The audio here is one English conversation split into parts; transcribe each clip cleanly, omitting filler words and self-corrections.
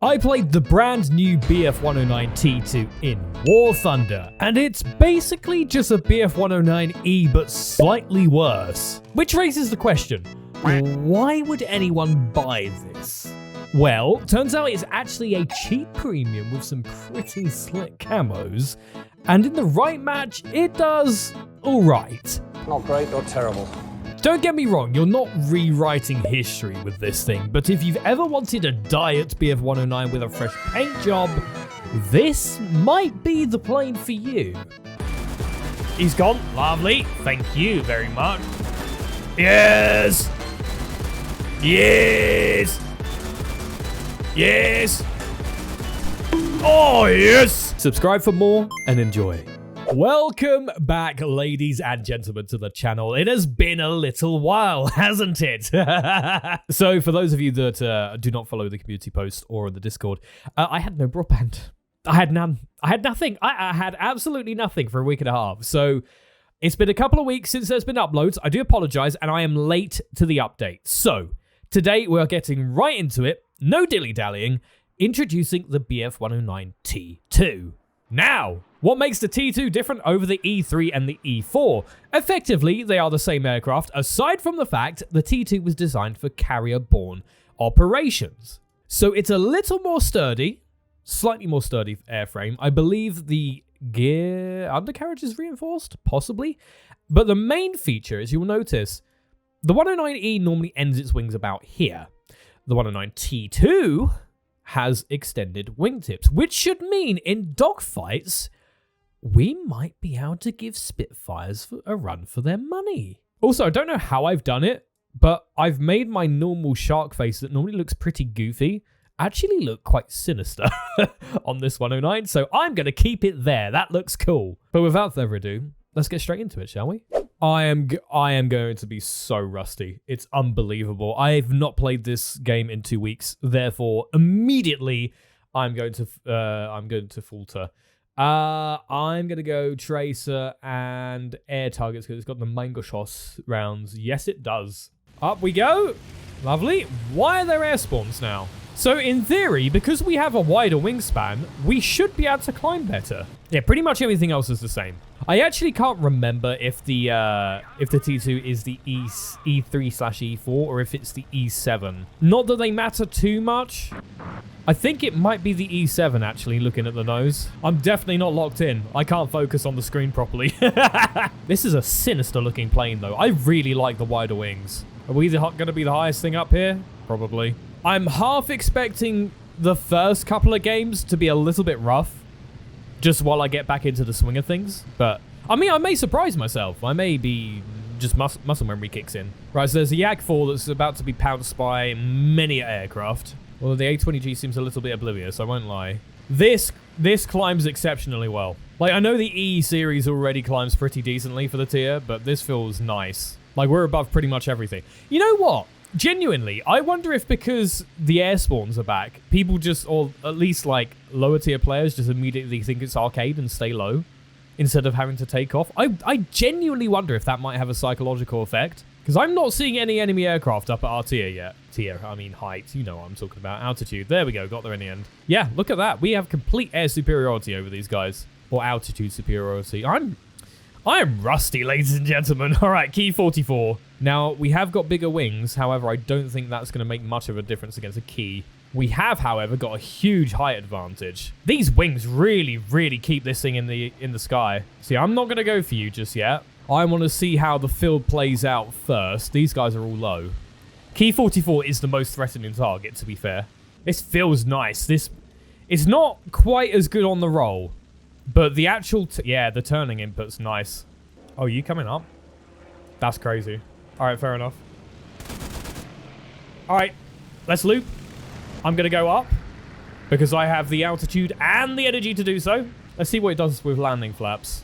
I played the brand new BF-109T2 in War Thunder, and it's basically just a BF-109E but slightly worse. Which raises the question, why would anyone buy this? Well, turns out it's actually a cheap premium with some pretty slick camos, and in the right match, it does alright. Not great, not terrible. Don't get me wrong, you're not rewriting history with this thing, but if you've ever wanted a diet BF-109 with a fresh paint job, this might be the plane for you. He's gone. Lovely. Thank you very much. Yes! Yes! Yes! Oh, yes! Subscribe for more and enjoy. Welcome back, ladies and gentlemen, to the channel. It has been a little while, hasn't it? So, for those of you that do not follow the community post or on the Discord, I had no broadband. I had none. I had nothing. I had absolutely nothing for a week and a half. So, it's been a couple of weeks since there's been uploads. I do apologize, and I am late to the update. So, today we're getting right into it. No dilly-dallying. Introducing the BF-109T2. Now, what makes the T2 different over the E3 and the E4? Effectively, they are the same aircraft, aside from the fact the T2 was designed for carrier-borne operations. So it's a little more sturdy, slightly more sturdy airframe. I believe the gear undercarriage is reinforced, possibly. But the main feature is, you'll notice, the 109E normally ends its wings about here. The 109T2 has extended wingtips, which should mean in dogfights, we might be able to give Spitfires a run for their money. Also, I don't know how I've done it, but I've made my normal shark face that normally looks pretty goofy actually look quite sinister on this 109, so I'm going to keep it there. That looks cool. But without further ado, let's get straight into it, shall we? I am going to be so rusty. It's unbelievable. I've not played this game in 2 weeks, therefore immediately I'm going to falter. I'm gonna go tracer and air targets because it's got the mango shots rounds. Yes, it does. Up we go. Lovely. Why are there air spawns now? So in theory, because we have a wider wingspan, we should be able to climb better. Yeah, pretty much everything else is the same. I actually can't remember if the T2 is the E3/E4 or if it's the E7. Not that they matter too much. I think it might be the E7, actually, looking at the nose. I'm definitely not locked in. I can't focus on the screen properly. This is a sinister-looking plane, though. I really like the wider wings. Are we going to be the highest thing up here? Probably. I'm half expecting the first couple of games to be a little bit rough, just while I get back into the swing of things. But, I mean, I may surprise myself. I may be just muscle memory kicks in. Right, so there's a Yak-4 that's about to be pounced by many aircraft. Well, the A20G seems a little bit oblivious, I won't lie. This climbs exceptionally well. Like, I know the E series already climbs pretty decently for the tier, but this feels nice. Like, we're above pretty much everything. You know what? Genuinely, I wonder if because the air spawns are back, people just, or at least like lower tier players, just immediately think it's arcade and stay low instead of having to take off. I genuinely wonder if that might have a psychological effect, because I'm not seeing any enemy aircraft up at our tier yet. Tier, I mean height, you know what I'm talking about. Altitude, there we go, got there in the end. Yeah, look at that. We have complete air superiority over these guys, or altitude superiority. I am rusty, ladies and gentlemen. All right, key 44. Now, we have got bigger wings. However, I don't think that's going to make much of a difference against a key. We have, however, got a huge height advantage. These wings really, really keep this thing in the sky. See, I'm not going to go for you just yet. I want to see how the field plays out first. These guys are all low. Key 44 is the most threatening target, to be fair. This feels nice. It's not quite as good on the roll. But the actual, yeah, the turning input's nice. Oh, you coming up? That's crazy. All right, fair enough. All right, let's loop. I'm going to go up because I have the altitude and the energy to do so. Let's see what it does with landing flaps.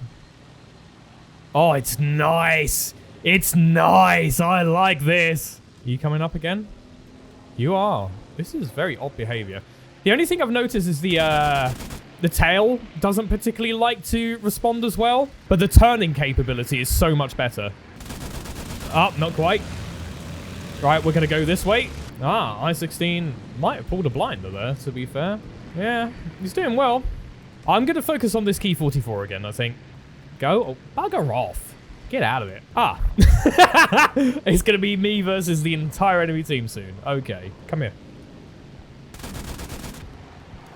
Oh, it's nice. It's nice. I like this. Are you coming up again? You are. This is very odd behavior. The only thing I've noticed is the tail doesn't particularly like to respond as well, but the turning capability is so much better. Oh, not quite. Right, we're going to go this way. Ah, I-16 might have pulled a blinder there, to be fair. Yeah, he's doing well. I'm going to focus on this Key 44 again, I think. Go. Oh, bugger off. Get out of it. Ah. It's going to be me versus the entire enemy team soon. Okay, come here.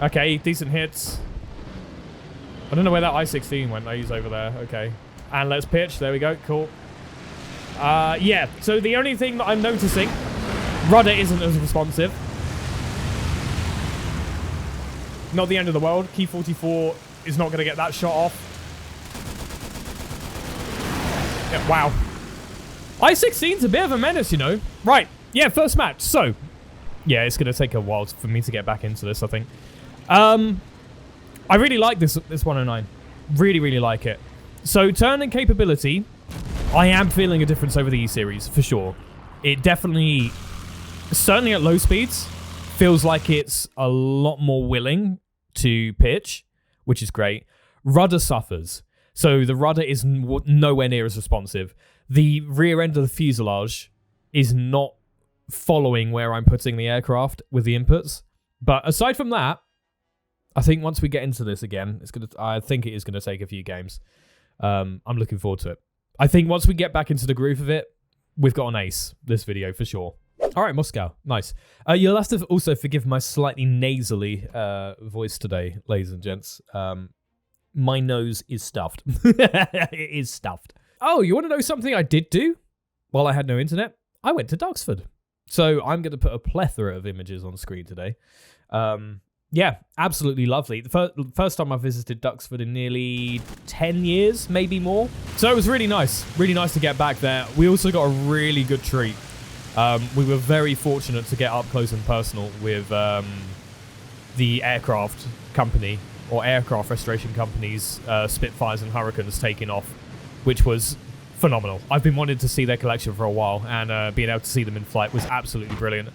Okay, decent hits. I don't know where that I-16 went. He's over there. Okay. And let's pitch. There we go. Cool. Yeah, so the only thing that I'm noticing, rudder isn't as responsive. Not the end of the world. Key 44 is not going to get that shot off. Yeah, wow. I-16's a bit of a menace, you know. Right. Yeah, first match. So, yeah, it's going to take a while for me to get back into this, I think. I really like this 109. Really, really like it. So, turn and capability, I am feeling a difference over the E-Series, for sure. It definitely, certainly at low speeds, feels like it's a lot more willing to pitch, which is great. Rudder suffers. So the rudder is nowhere near as responsive. The rear end of the fuselage is not following where I'm putting the aircraft with the inputs. But aside from that, I think once we get into this again, I think it is going to take a few games. I'm looking forward to it. I think once we get back into the groove of it, we've got an ace this video for sure. All right, Moscow. Nice. You'll have to also forgive my slightly nasally voice today, ladies and gents. My nose is stuffed. It is stuffed. Oh, you want to know something I did do while I had no internet? I went to Duxford. So I'm going to put a plethora of images on screen today. Yeah, absolutely lovely. The first time I visited Duxford in nearly 10 years, maybe more. So it was really nice. Really nice to get back there. We also got a really good treat. We were very fortunate to get up close and personal with the aircraft company or aircraft restoration companies, Spitfires and Hurricanes taking off, which was phenomenal. I've been wanting to see their collection for a while, and being able to see them in flight was absolutely brilliant.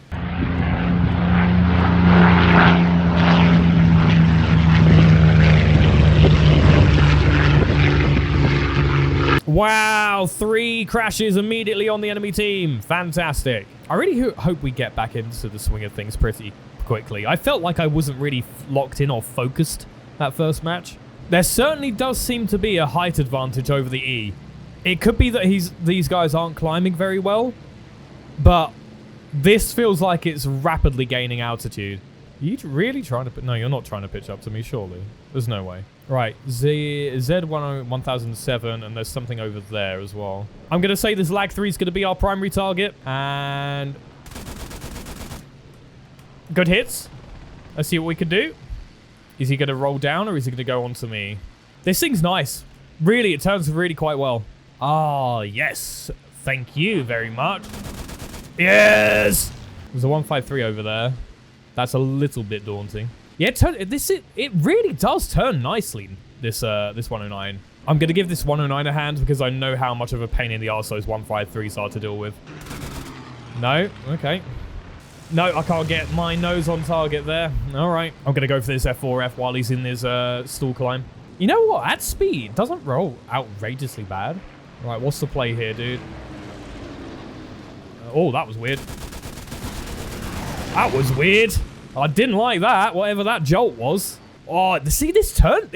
Wow, 3 crashes immediately on the enemy team. Fantastic. I really hope we get back into the swing of things pretty quickly. I felt like I wasn't really locked in or focused that first match. There certainly does seem to be a height advantage over the E. It could be that these guys aren't climbing very well, but this feels like it's rapidly gaining altitude. Are you really trying to... No, you're not trying to pitch up to me, surely. There's no way. Right, Z1007, and there's something over there as well. I'm going to say this Lag 3 is going to be our primary target, and... good hits. Let's see what we can do. Is he going to roll down, or is he going to go onto me? This thing's nice. Really, it turns really quite well. Ah, yes. Thank you very much. Yes! There's a 153 over there. That's a little bit daunting. Yeah, it really does turn nicely, this 109. I'm going to give this 109 a hand because I know how much of a pain in the arse those 153s are to deal with. No? Okay. No, I can't get my nose on target there. All right. I'm going to go for this F4F while he's in his stall climb. You know what? At speed, it doesn't roll outrageously bad. All right, what's the play here, dude? Oh, that was weird. That was weird. I didn't like that, whatever that jolt was. Oh, see, this turn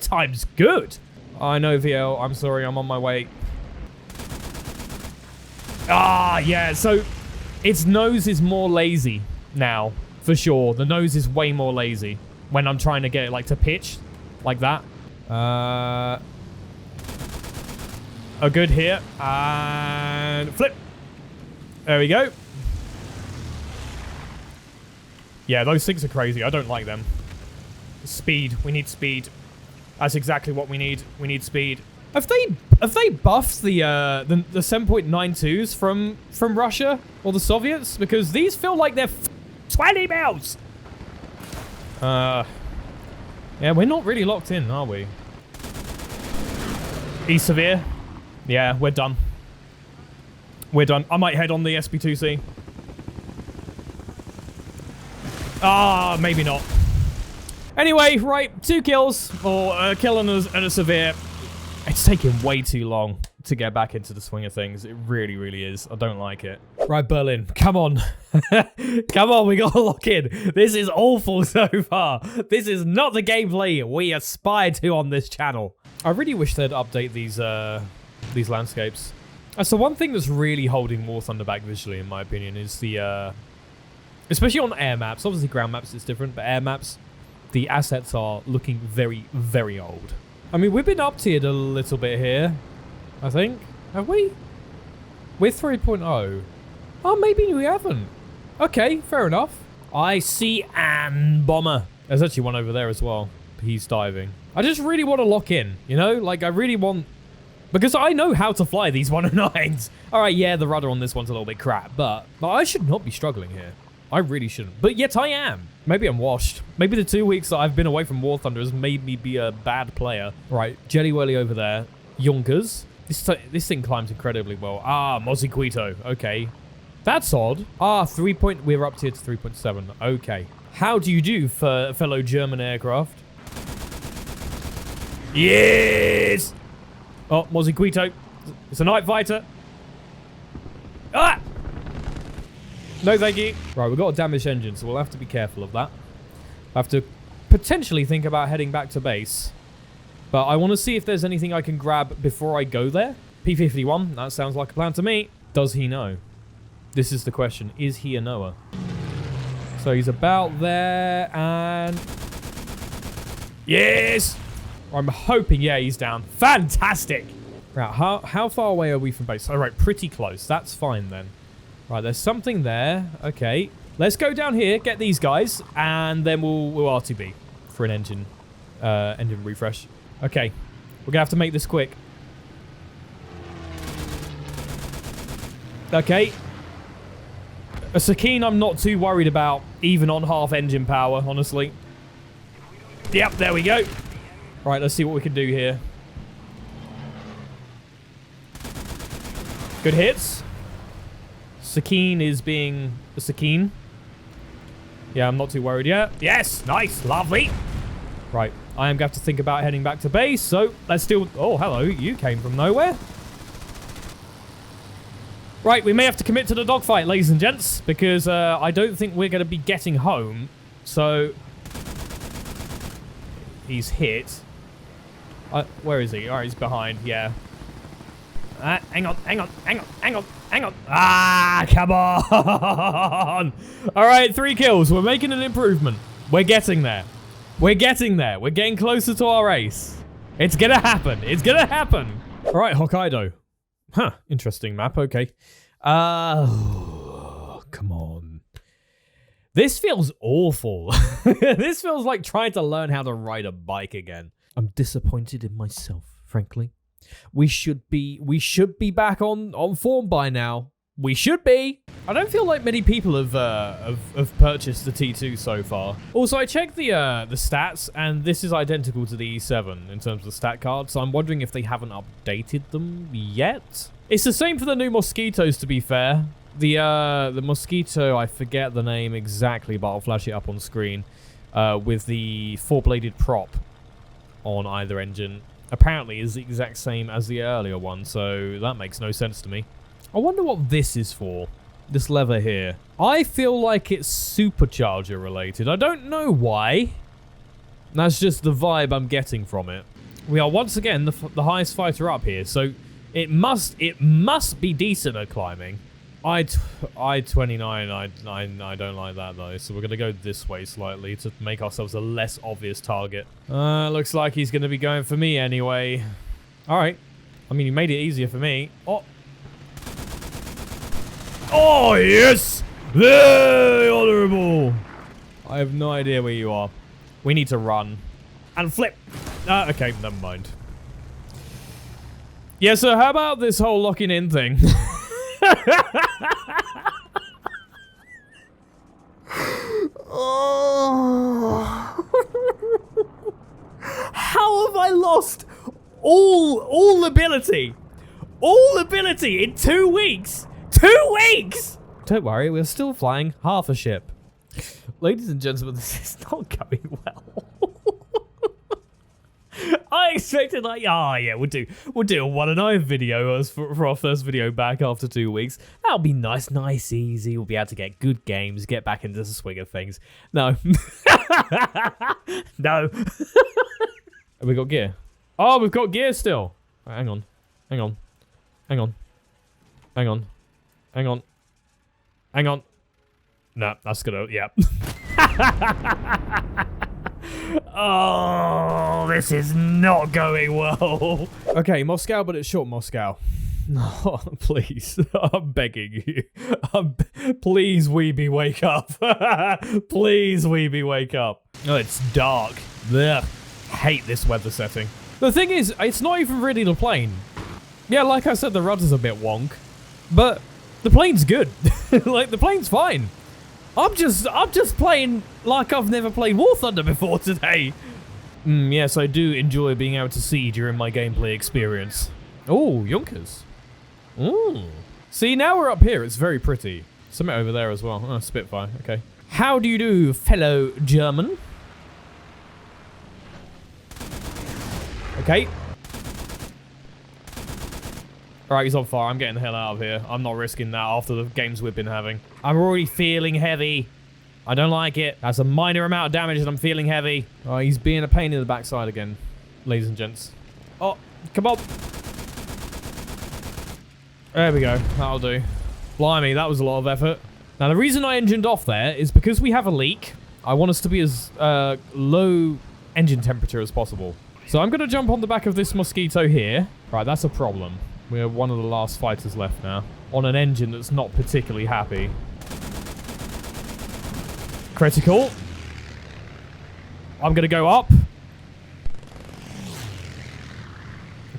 time's good. I know, VL. I'm sorry, I'm on my way. Ah, yeah. So its nose is more lazy now, for sure. The nose is way more lazy when I'm trying to get it, like, to pitch like that. A good hit. And flip. There we go. Yeah, those things are crazy. I don't like them. Speed. We need speed. That's exactly what we need. We need speed. Have they buffed the 7.92s from Russia or the Soviets? Because these feel like they're 20 mils. Yeah, we're not really locked in, are we? E severe. Yeah, we're done. We're done. I might head on the SB2C. Ah, maybe not. Anyway, right, 2 kills, or a kill and a severe. It's taking way too long to get back into the swing of things. It really, really is. I don't like it. Right, Berlin, come on. Come on, we gotta lock in. This is awful so far. This is not the gameplay we aspire to on this channel. I really wish they'd update these landscapes. That's the one thing that's really holding War Thunder back visually, in my opinion, is the, especially on air maps. Obviously, ground maps is different, but air maps, the assets are looking very, very old. I mean, we've been up-tiered a little bit here, I think. Have we? We're 3.0. Oh, maybe we haven't. Okay, fair enough. I see an bomber. There's actually one over there as well. He's diving. I just really want to lock in, you know? Like, I really want... Because I know how to fly these 109s. All right, yeah, the rudder on this one's a little bit crap, but I should not be struggling here. I really shouldn't. But yet I am. Maybe I'm washed. Maybe the 2 weeks that I've been away from War Thunder has made me be a bad player. Right, Jelly Welly over there. Yonkers. This thing climbs incredibly well. Ah, Mozziquito. Okay. That's odd. Ah, we're up tier to 3.7. Okay. How do you do, for fellow German aircraft? Yes! Oh, Mozziquito. It's a night fighter. Ah! No, thank you. Right, we've got a damaged engine, so we'll have to be careful of that. I have to potentially think about heading back to base. But I want to see if there's anything I can grab before I go there. P-51, that sounds like a plan to me. Does he know? This is the question. Is he a knower? So he's about there, and... Yes! I'm hoping, yeah, he's down. Fantastic! Right, how far away are we from base? All right, pretty close. That's fine, then. Right, there's something there. Okay. Let's go down here, get these guys, and then we'll RTB for an engine refresh. Okay. We're gonna have to make this quick. Okay. A Sakine I'm not too worried about, even on half engine power, honestly. Yep, there we go. Right, let's see what we can do here. Good hits. Sakine is being a Sakine. Yeah, I'm not too worried yet. Yes, nice, lovely. Right, I am going to have to think about heading back to base, so let's do... Oh, hello, you came from nowhere. Right, we may have to commit to the dogfight, ladies and gents, because I don't think we're going to be getting home. So... He's hit. Where is he? Oh, he's behind, yeah. Hang on. Ah, come on. All right, 3 kills. We're making an improvement. We're getting there. We're getting closer to our ace. It's going to happen. All right, Hokkaido. Huh, interesting map. Okay. Come on. This feels awful. This feels like trying to learn how to ride a bike again. I'm disappointed in myself, frankly. We should be back on form by now. We should be. I don't feel like many people have purchased the T2 so far. Also, I checked the stats, and this is identical to the E7 in terms of the stat card. So I'm wondering if they haven't updated them yet. It's the same for the new Mosquitoes, to be fair. The Mosquito, I forget the name exactly, but I'll flash it up on screen. With the 4-bladed prop on either engine. Apparently is the exact same as the earlier one, so that makes no sense to me. I wonder what this is for. This lever here. I feel like it's supercharger related. I don't know why. That's just the vibe I'm getting from it. We are once again the highest fighter up here, so it must be decent at climbing. I-29, I don't like that though, so we're going to go this way slightly to make ourselves a less obvious target. Looks like he's going to be going for me anyway. Alright. I mean, he made it easier for me. Oh, yes! Very honorable! I have no idea where you are. We need to run. And flip! Okay, never mind. Yeah, so how about this whole locking in thing? Oh. How have I lost all ability? All ability in 2 weeks? 2 weeks! Don't worry, we're still flying half a ship. Ladies and gentlemen, this is not going well. I expected like, oh yeah, we'll do a 109 video for our first video back after 2 weeks. That'll be nice, easy. We'll be able to get good games, get back into the swing of things. No. No. Have we got gear? Oh, we've got gear still. Right, hang on. No, that's gonna, yeah. Oh, this is not going well. Okay, Moscow, but it's short Moscow. No, please. I'm begging you. Please, WeBe, wake up. Please, WeBe, wake up. Oh, it's dark. Ugh. Hate this weather setting. The thing is, it's not even really the plane. Yeah, like I said, the rudder's a bit wonk. But the plane's good. Like, the plane's fine. I'm just playing like I've never played War Thunder before today. Yes, I do enjoy being able to see during my gameplay experience. Oh, Junkers. Ooh. See, now we're up here. It's very pretty. Something over there as well. Oh, Spitfire. Okay. How do you do, fellow German? Okay. Alright, he's on fire. I'm getting the hell out of here. I'm not risking that after the games we've been having. I'm already feeling heavy. I don't like it. That's a minor amount of damage and I'm feeling heavy. Oh, he's being a pain in the backside again, ladies and gents. Oh, come on. There we go. That'll do. Blimey, that was a lot of effort. Now, the reason I engined off there is because we have a leak. I want us to be as low engine temperature as possible. So I'm going to jump on the back of this Mosquito here. Right, that's a problem. We're one of the last fighters left now. On an engine that's not particularly happy. Critical. I'm going to go up.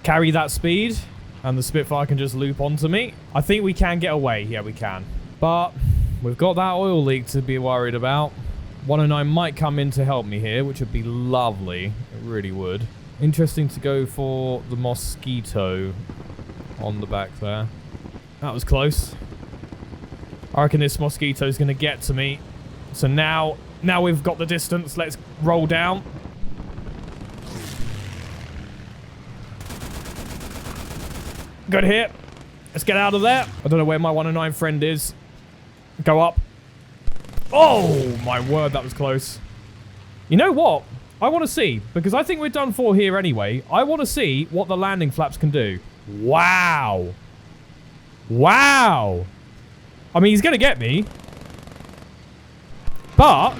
Carry that speed. And the Spitfire can just loop onto me. I think we can get away. Yeah, we can. But we've got that oil leak to be worried about. 109 might come in to help me here, which would be lovely. It really would. Interesting to go for the Mosquito on the back there. That was close. I reckon this Mosquito's going to get to me. So now we've got the distance. Let's roll down. Good hit. Let's get out of there. I don't know where my 109 friend is. Go up. Oh, my word, that was close. You know what? I want to see, because I think we're done for here anyway. I want to see what the landing flaps can do. Wow. Wow. I mean, he's going to get me. But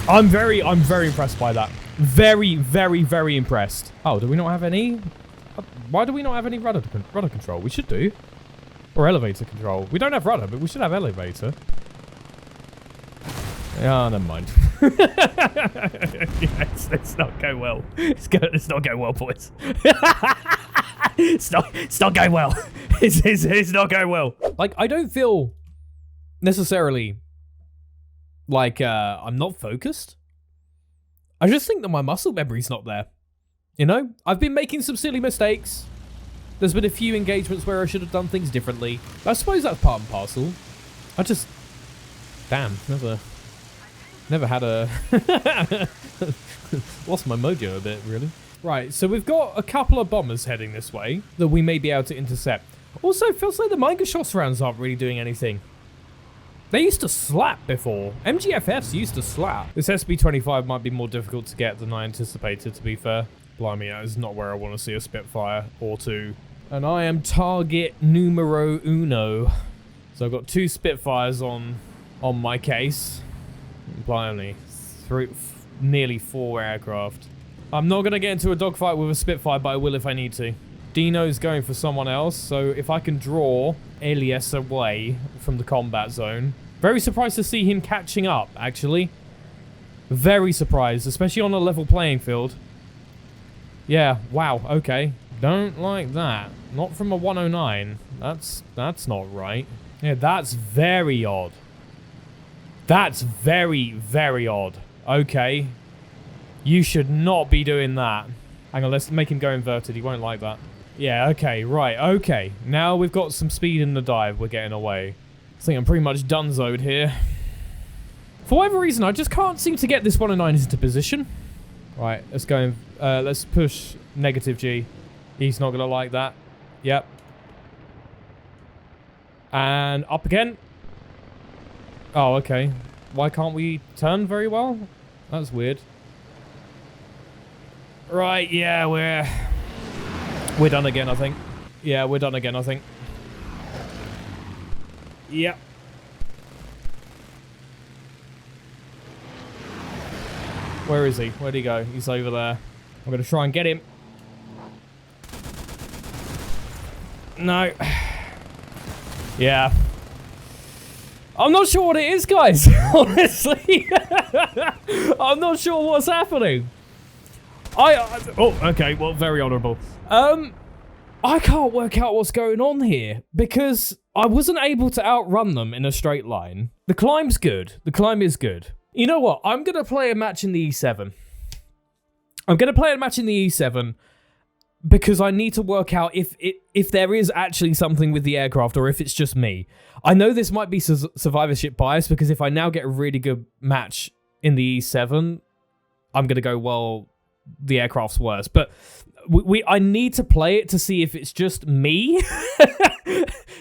I'm very impressed by that. Very, very, very impressed. Oh, do we not have any? Why do we not have any rudder control? We should do. Or elevator control. We don't have rudder, but we should have elevator. Yeah, never mind. Yes, let's not go well. It's not going well, boys. It's not going well. It's not going well. Like, I don't feel necessarily like I'm not focused. I just think that my muscle memory's not there. You know, I've been making some silly mistakes. There's been a few engagements where I should have done things differently. I suppose that's part and parcel. I just... Damn, never had a... Lost my mojo a bit, really. Right, so we've got a couple of bombers heading this way that we may be able to intercept. Also, it feels like the Microshots rounds aren't really doing anything. They used to slap before. MGFFs used to slap. This SB-25 might be more difficult to get than I anticipated, to be fair. Blimey, that is not where I want to see a Spitfire or two. And I am target numero uno. So I've got 2 Spitfires on my case. Blimey, nearly 4 aircraft. I'm not going to get into a dogfight with a Spitfire, but I will if I need to. Dino's going for someone else, so if I can draw Elias away from the combat zone. Very surprised to see him catching up, actually. Very surprised, especially on a level playing field. Yeah, wow, okay. Don't like that. Not from a 109. That's not right. Yeah, that's very odd. That's very, very odd. Okay. You should not be doing that. Hang on, let's make him go inverted. He won't like that. Yeah, okay, right, okay. Now we've got some speed in the dive. We're getting away. I think I'm pretty much donezoed here. For whatever reason, I just can't seem to get this 109 into position. Right, let's go. Let's push Negative G. He's not going to like that. Yep. And up again. Oh, okay. Why can't we turn very well? That's weird. Right, yeah, we're done again, I think. Yeah, we're done again, I think. Yep. Where is he? Where'd he go? He's over there. I'm going to try and get him. No. Yeah. I'm not sure what it is, guys. Honestly. I'm not sure what's happening. Oh, okay. Well, very honourable. I can't work out what's going on here because I wasn't able to outrun them in a straight line. The climb's good. The climb is good. You know what? I'm going to play a match in the E7. I'm going to play a match in the E7 because I need to work out if there is actually something with the aircraft or if it's just me. I know this might be survivorship bias because if I now get a really good match in the E7, I'm going to go, well, the aircraft's worse. But I need to play it to see if it's just me,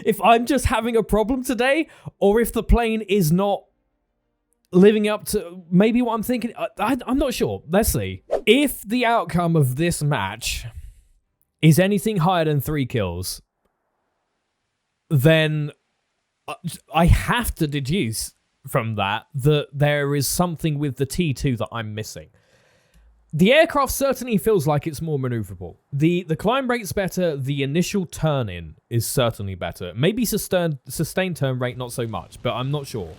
if I'm just having a problem today, or if the plane is not living up to maybe what I'm thinking. I'm not sure. Let's see. If the outcome of this match is anything higher than 3 kills, then I have to deduce from that there is something with the T2 that I'm missing. The aircraft certainly feels like it's more maneuverable. The climb rate's better. The initial turn-in is certainly better. Maybe sustained turn rate, not so much, but I'm not sure.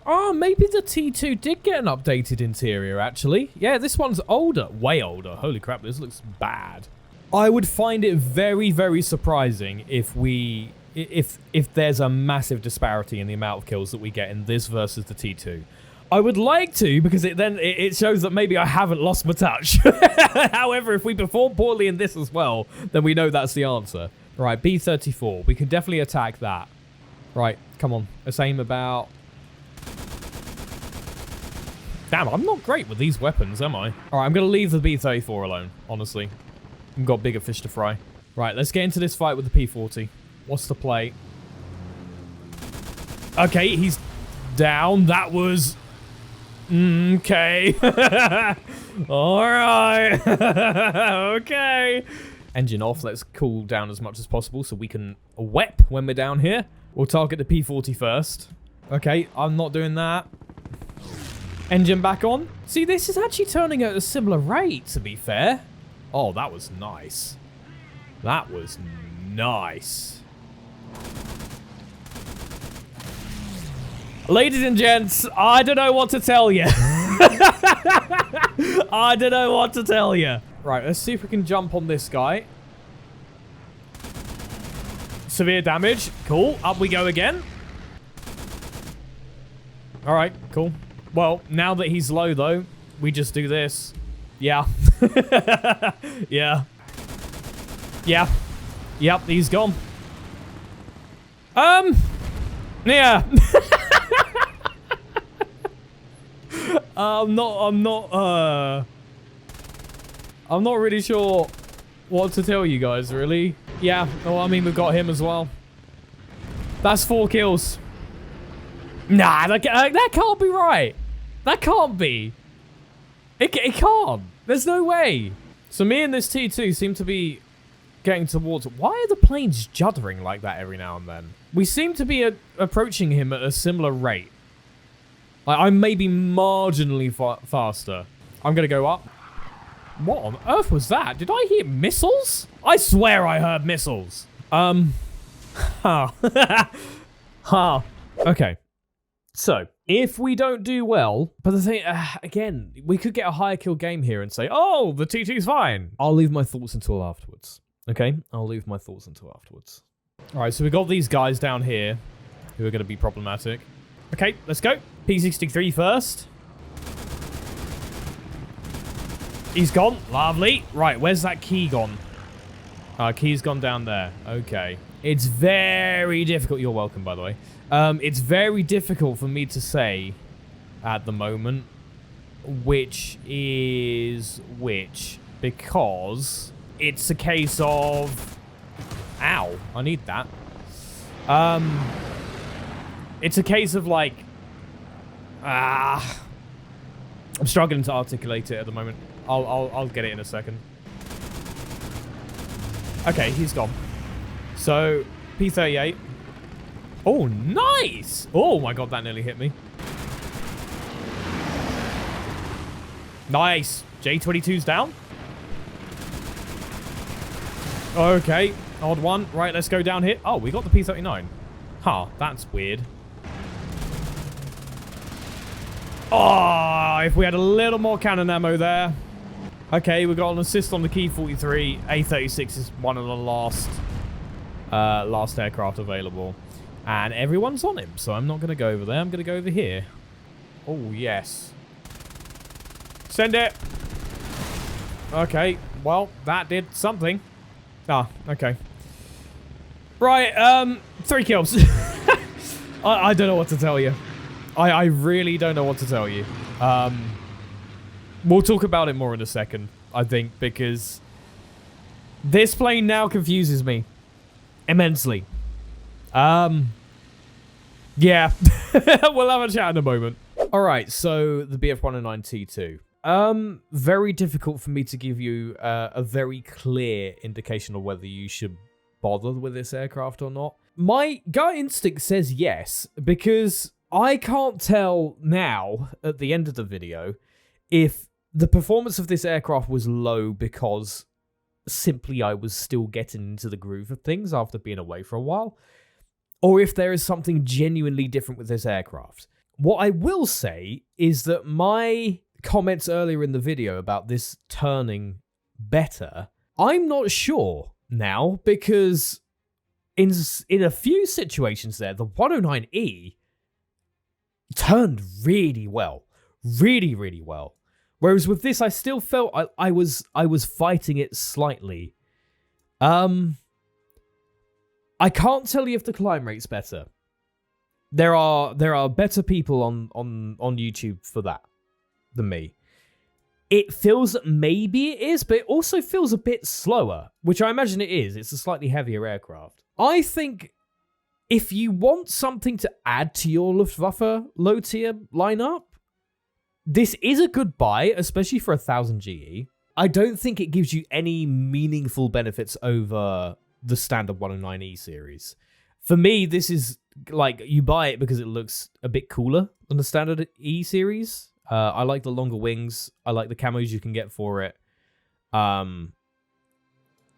Oh, maybe the T2 did get an updated interior, actually. Yeah, this one's older. Way older. Holy crap, this looks bad. I would find it very, very surprising if there's a massive disparity in the amount of kills that we get in this versus the T2. I would like to, because it shows that maybe I haven't lost my touch. However, if we perform poorly in this as well, then we know that's the answer. Right, B-34. We can definitely attack that. Right, come on. Let's aim about... Damn, I'm not great with these weapons, am I? All right, I'm going to leave the B-34 alone, honestly. I've got bigger fish to fry. Right, let's get into this fight with the P-40. What's the play? Okay, he's down. That was... Okay. All right. Okay. Engine off. Let's cool down as much as possible so we can WEP when we're down here. We'll target the P-40 first. Okay, I'm not doing that. Engine back on. See, this is actually turning at a similar rate, to be fair. Oh, that was nice. That was nice. Ladies and gents, I don't know what to tell you. I don't know what to tell you. Right, let's see if we can jump on this guy. Severe damage. Cool. Up we go again. All right, cool. Well, now that he's low, though, we just do this. Yeah. Yeah. Yeah. Yep, he's gone. Yeah. I'm not really sure what to tell you guys, really. Yeah, well, I mean, we've got him as well. That's 4 kills. Nah, that can't be right. That can't be. It can't. There's no way. So me and this T2 seem to be getting towards... Why are the planes juddering like that every now and then? We seem to be approaching him at a similar rate. Like, I'm maybe marginally faster. I'm going to go up. What on earth was that? Did I hear missiles? I swear I heard missiles. Huh. Huh. Okay. So, if we don't do well, but the thing, again, we could get a higher kill game here and say, oh, the T2's fine. I'll leave my thoughts until afterwards. Okay? I'll leave my thoughts until afterwards. All right, so we got these guys down here who are going to be problematic. Okay, let's go. P63 first. He's gone. Lovely. Right, where's that key gone? Key's gone down there. Okay. It's very difficult. You're welcome, by the way. It's very difficult for me to say at the moment which is which, because it's a case of... Ow, I need that. It's a case of, like... I'm struggling to articulate it at the moment. I'll get it in a second. Okay, he's gone. So, P-38. Oh, nice! Oh my god, that nearly hit me. Nice. J-22's down. Okay, odd one. Right, let's go down here. Oh, we got the P-39. Huh, that's weird. Oh, if we had a little more cannon ammo there. Okay, we got an assist on the Key 43. A-36 is one of the last aircraft available. And everyone's on him, so I'm not going to go over there. I'm going to go over here. Oh, yes. Send it. Okay, well, that did something. Ah, okay. Right, 3 kills. I don't know what to tell you. I really don't know what to tell you. We'll talk about it more in a second, I think, because this plane now confuses me immensely. Yeah, we'll have a chat in a moment. All right, so the BF-109T2. Very difficult for me to give you a very clear indication of whether you should bother with this aircraft or not. My gut instinct says yes, because I can't tell now, at the end of the video, if the performance of this aircraft was low because simply I was still getting into the groove of things after being away for a while, or if there is something genuinely different with this aircraft. What I will say is that my comments earlier in the video about this turning better, I'm not sure now, because in a few situations there, the 109E turned really well. Really, really well. Whereas with this, I still felt I was fighting it slightly. I can't tell you if the climb rate's better. There are better people on YouTube for that than me. It feels that maybe it is, but it also feels a bit slower, which I imagine it is. It's a slightly heavier aircraft. I think if you want something to add to your Luftwaffe low tier lineup, this is a good buy, especially for 1000 GE. I don't think it gives you any meaningful benefits over the standard 109E series. For me, this is like, you buy it because it looks a bit cooler than the standard E series. I like the longer wings. I like the camos you can get for it. And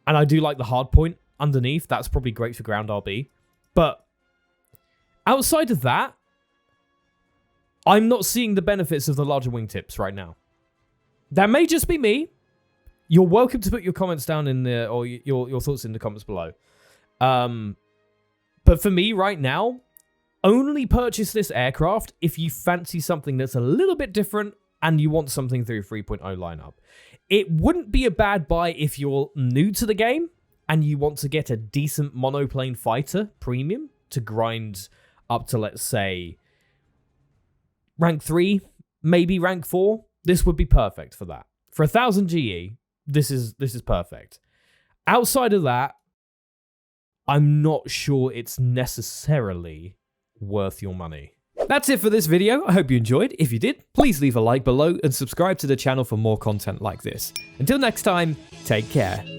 I do like the hard point underneath. That's probably great for ground RB. But outside of that, I'm not seeing the benefits of the larger wingtips right now. That may just be me. You're welcome to put your comments down in the, or your thoughts in the comments below. But for me right now, only purchase this aircraft if you fancy something that's a little bit different and you want something through 3.0 lineup. It wouldn't be a bad buy if you're new to the game and you want to get a decent monoplane fighter premium to grind up to, let's say, rank 3, maybe rank 4. This would be perfect for that. For 1000 GE, this is perfect. Outside of that, I'm not sure it's necessarily worth your money. That's it for this video. I hope you enjoyed. If you did, please leave a like below and subscribe to the channel for more content like this. Until next time, take care.